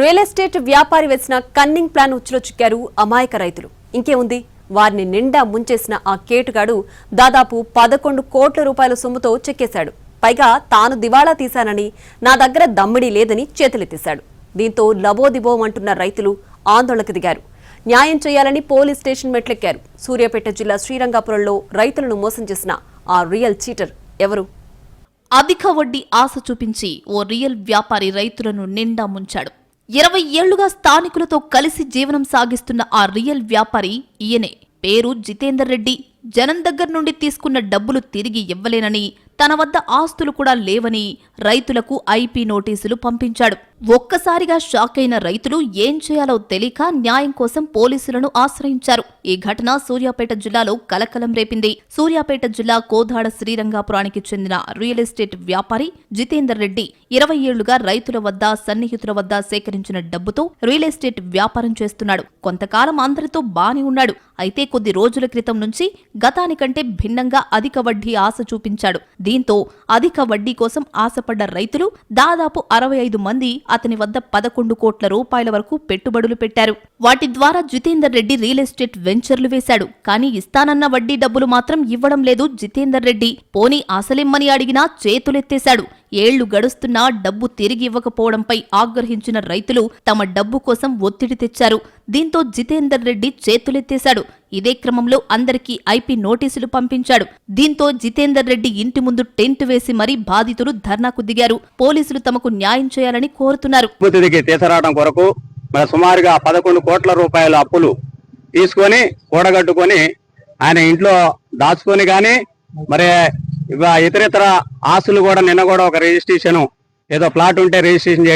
Real estate వ్యాపారి వేసిన cunning plan ఉచ్చులో చిక్కారు అమాయక రైతులు. ఇంకేముంది, వారిని నిండా ముంచేసిన ఆ కేటుగాడు దాదాపు 11 కోట్ల రూపాయల సొమ్ముతో చెక్కేశాడు. పైగా తాను దివాళా తీశానని, నా దగ్గర దమ్మిడీ లేదని చేతులెత్తేశాడు. దీంతో లబోదిబోమంటున్న రైతులు ఆందోళనకు దిగారు. న్యాయం చేయాలని పోలీస్ స్టేషన్ మెట్లెక్కారు. సూర్యాపేట జిల్లా శ్రీరంగపురంలో రైతులను మోసం చేసిన ఆ రియల్ చీటర్ ఎవరు? అధిక వడ్డీ ఆశ చూపించి ఓ రియల్ వ్యాపారి రైతులను నిండా ముంచాడు. 20 ఏళ్లుగా స్థానికులతో కలిసి జీవనం సాగిస్తున్న ఆ రియల్ వ్యాపారి ఈయనే. పేరు జితేందర్ రెడ్డి. జనం దగ్గర నుండి తీసుకున్న డబ్బులు తిరిగి ఇవ్వలేనని, తన వద్ద ఆస్తులు కూడా లేవని రైతులకు ఐపీ నోటీసులు పంపించాడు. ఒక్కసారిగా షాక్ అయిన రైతులు ఏం చేయాలో తెలియక న్యాయం కోసం పోలీసులను ఆశ్రయించారు. ఈ ఘటన సూర్యాపేట జిల్లాలో కలకలం రేపింది. సూర్యాపేట జిల్లా కోదాడ శ్రీరంగాపురానికి చెందిన రియల్ ఎస్టేట్ వ్యాపారి జితేందర్ రెడ్డి 20 ఏళ్లుగా రైతుల వద్ద, సన్నిహితుల వద్ద సేకరించిన డబ్బుతో రియల్ ఎస్టేట్ వ్యాపారం చేస్తున్నాడు. కొంతకాలం అందరితో బాని ఉన్నాడు. అయితే కొద్ది రోజుల క్రితం నుంచి గతానికంటే భిన్నంగా అధిక వడ్డీ ఆశ చూపించాడు. దీంతో అధిక వడ్డీ కోసం ఆశపడ్డ రైతులు దాదాపు 65 మంది అతని వద్ద 11 కోట్ల రూపాయల వరకు పెట్టుబడులు పెట్టారు. వాటి ద్వారా జితేందర్ రెడ్డి రియల్ ఎస్టేట్ వెంచర్లు వేశాడు. కానీ ఇస్తానన్న వడ్డీ డబ్బులు మాత్రం ఇవ్వడం లేదు జితేందర్ రెడ్డి. పోనీ అసలిమ్మని అడిగినా చేతులెత్తేశాడు. ఏళ్లు గడుస్తున్నా డబ్బు తిరిగి ఇవ్వకపోవడంపై ఆగ్రహించిన రైతులు తమ డబ్బు కోసం ఒత్తిడి తెచ్చారు. దీంతో జితేందర్ రెడ్డి చేతులెత్తేశాడు. ఇదే క్రమంలో అందరికీ ఐపీ నోటీసులు పంపించాడు. దీంతో జితేందర్ రెడ్డి ఇంటి ముందు టెంట్ వేసి మరీ బాధితులు ధర్నాకు దిగారు. పోలీసులు తమకు న్యాయం చేయాలని కోరుతున్నారు. కొరకు సుమారుగా 11 కోట్ల రూపాయల అప్పులు తీసుకొని కూడగట్టుకొని ఆయన ఇంట్లో దాచుకొని గాని మరి ఇతరితర ఆస్తులు కూడా నిన్న కూడా ఒక రిజిస్ట్రేషన్ ఏదో ప్లాట్ ఉంటే రిజిస్ట్రేషన్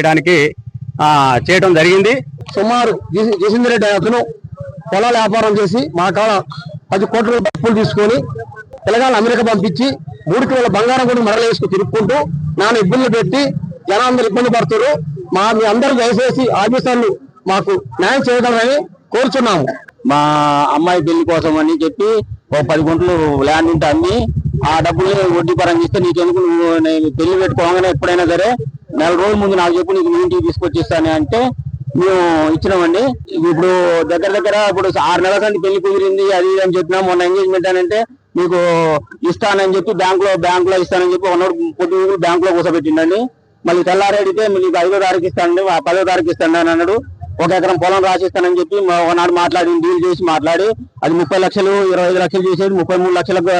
చేయడం జరిగింది. సుమారు జితేందర్ రెడ్డి అతను పొలాల వ్యాపారం చేసి మా కాడ 10 కోట్ల రూపాయల అప్పులు తీసుకొని తెలంగాణ అమెరికా పంపించి 3 కిలోల బంగారం కూడా మరలేసుకు తిరుక్కుంటూ నాన్న ఇబ్బందులు పెట్టి జనాలందరూ ఇబ్బంది పడుతున్నారు. మీ అందరూ దయచేసి ఆఫీసర్లు మాకు న్యాయం చేయగలరని కోరుచున్నాము. మా అమ్మాయి పెళ్లి కోసం అని చెప్పి ఒక 10 గుంటలు ల్యాండ్ ఉంటే అమ్మి ఆ డబ్బులు వడ్డీ పరంగా ఇస్తే నీకెందుకు, నువ్వు పెళ్లి పెట్టుకోగానే ఎప్పుడైనా సరే 4 రోజుల ముందు నాకు చెప్పు, నీకు ఇంటికి తీసుకొచ్చి ఇస్తానే అంటే మేము ఇచ్చినామండి. ఇప్పుడు దగ్గర ఇప్పుడు 6 నెలల కంటే పెళ్లి కుదిరింది అది అని చెప్పినా, మొన్న ఎంగేజ్మెంట్ అని అంటే మీకు ఇస్తానని చెప్పి బ్యాంకులో ఇస్తానని చెప్పి 1 పొద్దు బ్యాంకులో కూర్చోబెట్టిండండి. మళ్ళీ తెల్లారెడితే మీకు 5వ తారీఖు ఇస్తానండి, 10వ తారీఖు ఇస్తాను అని అన్నాడు. 1 ఎకరం పొలం రాసిస్తానని చెప్పి ఒకనాడు మాట్లాడి డీల్ చేసి మాట్లాడి అది 30 లక్షలు 25 లక్షలు చేసేది 33 లక్షలకు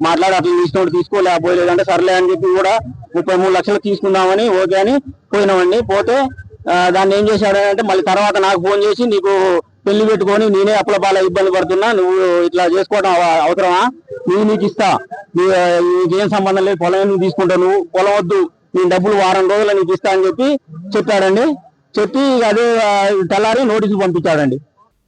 మాట్లాడి అట్లా తీసుకుని తీసుకోలేకపోలేదంటే సర్లే అని చెప్పి కూడా 33 లక్షలు తీసుకుందామని ఓకే అని పోయినామండి. పోతే దాన్ని ఏం చేశాడంటే మళ్ళీ తర్వాత నాకు ఫోన్ చేసి నీకు పెళ్లి పెట్టుకొని నేనే అప్పుల పాల ఇబ్బంది పడుతున్నా, నువ్వు ఇట్లా చేసుకోవడం అవసరమా, నీకు ఇస్తా, నీకేం సంబంధం లేదు, పొలం నువ్వు తీసుకుంటావు, నువ్వు పొలం వద్దు, నీ డబ్బులు వారం రోజులు నీకు ఇస్తా అని చెప్పి చెప్పాడండి. చెప్పి అదే తెల్లారి నోటీసులు పంపించాడండి.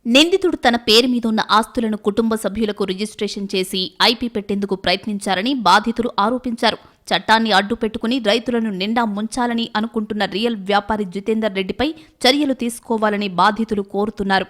నిందితుడు తన పేరు మీద ఉన్న ఆస్తులను కుటుంబ సభ్యులకు రిజిస్ట్రేషన్ చేసి ఐపీ పెట్టేందుకు ప్రయత్నించారని బాధితులు ఆరోపించారు. చట్టాన్ని అడ్డు పెట్టుకుని రైతులను నిండా ముంచాలని అనుకుంటున్న రియల్ వ్యాపారి జితేందర్ రెడ్డిపై చర్యలు తీసుకోవాలని బాధితులు కోరుతున్నారు.